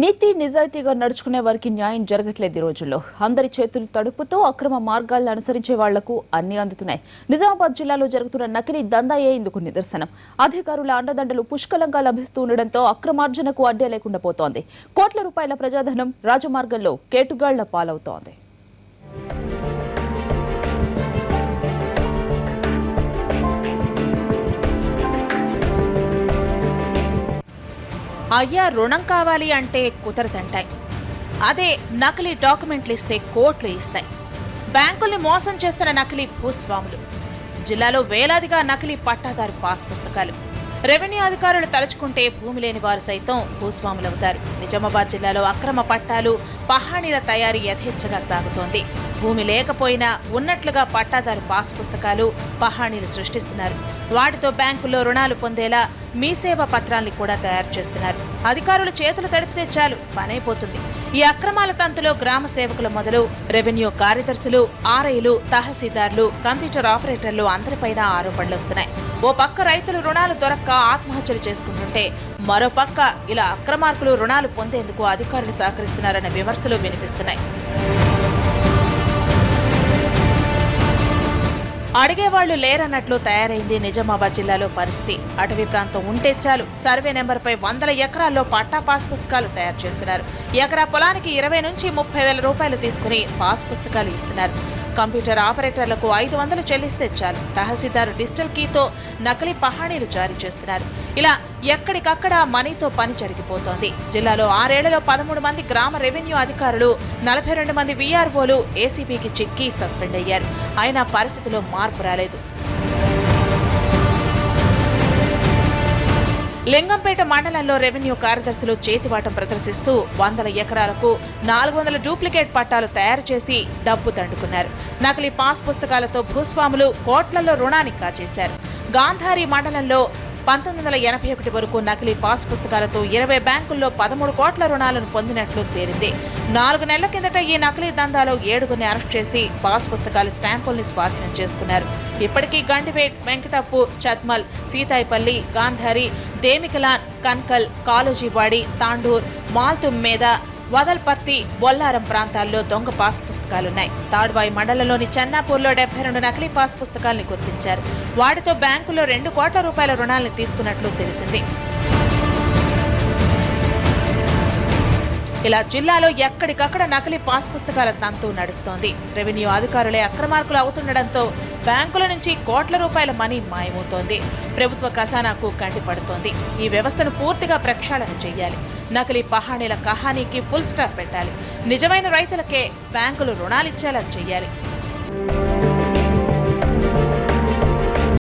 నీతి నిజాయితీగా నడుచుకునే వారికి న్యాయం జరగట్లేదు ఈ రోజుల్లో. అందరి చేతులు తడుపుతూ అక్రమ మార్గాలను అనుసరించే వాళ్లకు అన్ని అందుతున్నాయి. నిజామాబాద్ జిల్లాలో జరుగుతున్న నకిలీ దందాయే ఇందుకు నిదర్శనం. అధికారుల అండదండలు పుష్కలంగా లభిస్తూ ఉండడంతో అక్రమార్జనకు అడ్డే లేకుండా పోతోంది. కోట్ల రూపాయల ప్రజాధనం రాజమార్గంలో కేటుగాళ్ల పాలవుతోంది. అయ్యా రుణం కావాలి అంటే కుదరదంటాయి. అదే నకిలీ డాక్యుమెంట్లు ఇస్తే కోట్లు ఇస్తాయి. బ్యాంకుల్ని మోసం చేస్తున్న నకిలీ భూస్వాములు. జిల్లాలో వేలాదిగా నకిలీ పట్టాదారు పాస్ పుస్తకాలు. రెవెన్యూ అధికారులు తలుచుకుంటే భూమి లేని వారు సైతం భూస్వాములవుతారు. నిజామాబాద్ జిల్లాలో అక్రమ పట్టాలు, పహాణీల తయారీ యథేచ్ఛగా సాగుతోంది. భూమి లేకపోయినా ఉన్నట్లుగా పట్టాదారు పాస్ పుస్తకాలు, పహాణీలు సృష్టిస్తున్నారు. వాటితో బ్యాంకుల్లో రుణాలు పొందేలా మీ సేవ పత్రాల్ని కూడా తయారు చేస్తున్నారు. అధికారులు చేతులు తడిపితే చాలు పనైపోతుంది. ఈ అక్రమాల తంతులో గ్రామ సేవకుల మొదలు రెవెన్యూ కార్యదర్శులు, ఆర్ఐలు, తహసీల్దార్లు, కంప్యూటర్ ఆపరేటర్లు అందరిపైన ఆరోపణలు వస్తున్నాయి. ఓ పక్క రైతులు రుణాలు దొరక్క ఆత్మహత్యలు చేసుకుంటుంటే మరో పక్క ఇలా అక్రమార్కులు రుణాలు పొందేందుకు అధికారులు సహకరిస్తున్నారన్న విమర్శలు వినిపిస్తున్నాయి. అడిగేవాళ్లు లేరన్నట్లు తయారైంది నిజామాబాద్ జిల్లాలో పరిస్థితి. అటవీ ప్రాంతం ఉంటే చాలు సర్వే నెంబర్పై వందల ఎకరాల్లో పట్టా పాస్ పుస్తకాలు తయారు చేస్తున్నారు. ఎకరా పొలానికి 20 నుంచి 30 వేల రూపాయలు తీసుకుని పాస్ పుస్తకాలు ఇస్తున్నారు. కంప్యూటర్ ఆపరేటర్లకు 500 చెల్లిస్తే చాలు తహసీల్దారు డిజిటల్ కీతో నకిలీ పహాణీలు జారీ చేస్తున్నారు. ఇలా ఎక్కడికక్కడ మనీతో పని జరిగిపోతోంది. జిల్లాలో 6 ఏళ్లలో 13 మంది గ్రామ రెవెన్యూ అధికారులు, 42 మంది వీఆర్ఓలు ఏసీబీకి చిక్కి సస్పెండ్ అయ్యారు. అయినా పరిస్థితిలో మార్పు రాలేదు. లింగంపేట మండలంలో రెవెన్యూ కార్యదర్శులు చేతివాటం ప్రదర్శిస్తూ వందల ఎకరాలకు 400 డూప్లికేట్ పట్టాలు తయారు చేసి డబ్బు దండుకున్నారు. నకిలీ పాస్ పుస్తకాలతో భూస్వాములు కోట్లలో రుణాన్ని కాజేశారు. గాంధారి మండలంలో 1981 వరకు నకిలీ పాస్ పుస్తకాలతో 20 బ్యాంకుల్లో 13 కోట్ల రుణాలను పొందినట్లు తేలింది. 4 నెలల కిందట ఈ నకిలీ దందాలో 7గురిని అరెస్ట్ చేసి పాస్ పుస్తకాల స్టాంపుల్ని స్వాధీనం చేసుకున్నారు. ఇప్పటికీ గండివేట్, వెంకటప్పు, చద్మల్, సీతాయిపల్లి, గాంధారి, దేమికలాన్, కన్కల్, కాలోజీవాడి, తాండూర్, మాల్తుమ్మేద, వదల్పర్తి, బొల్లారం ప్రాంతాల్లో దొంగ పాస్ పుస్తకాలున్నాయి. తాడ్వాయి మండలంలోని చెన్నాపూర్లో 72 నకిలీ పాస్ పుస్తకాల్ని గుర్తించారు. వాటితో బ్యాంకుల్లో 2 కోట్ల రూపాయల రుణాల్ని తీసుకున్నట్లు తెలిసింది. ఇలా జిల్లాలో ఎక్కడికక్కడ నకిలీ పాస్ పుస్తకాల తంతు నడుస్తోంది. రెవెన్యూ అధికారులే అక్రమార్కులు అవుతుండటంతో బ్యాంకుల నుంచి కోట్ల రూపాయల మనీ మాయమవుతోంది. ప్రభుత్వ ఖజానాకు కంటిపడుతోంది. ఈ వ్యవస్థను పూర్తిగా ప్రక్షాళన చేయాలి. నకిలీ పహాణీల కహానీకి ఫుల్ స్టాప్ పెట్టాలి. నిజమైన రైతులకే బ్యాంకులు రుణాలిచ్చేలా చేయాలి.